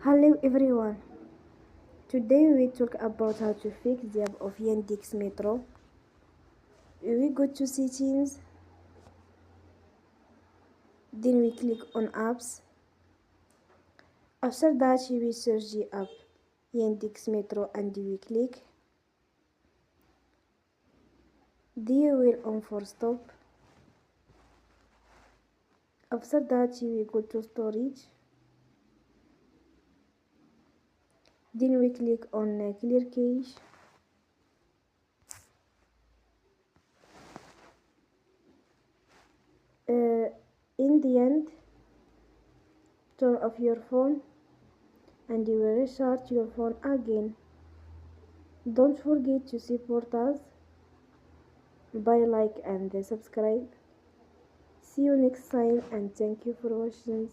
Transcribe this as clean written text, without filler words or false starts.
Hello everyone. Today we talk about how to fix the app of Yandex Metro. We go to settings, then we click on apps. After that we search the app Yandex Metro and we click. Then we will on for stop. After that we go to storage. Then we click on clear cache. In the end, turn off your phone and you will restart your phone again. Don't forget to support us by like and subscribe. See you next time and thank you for watching.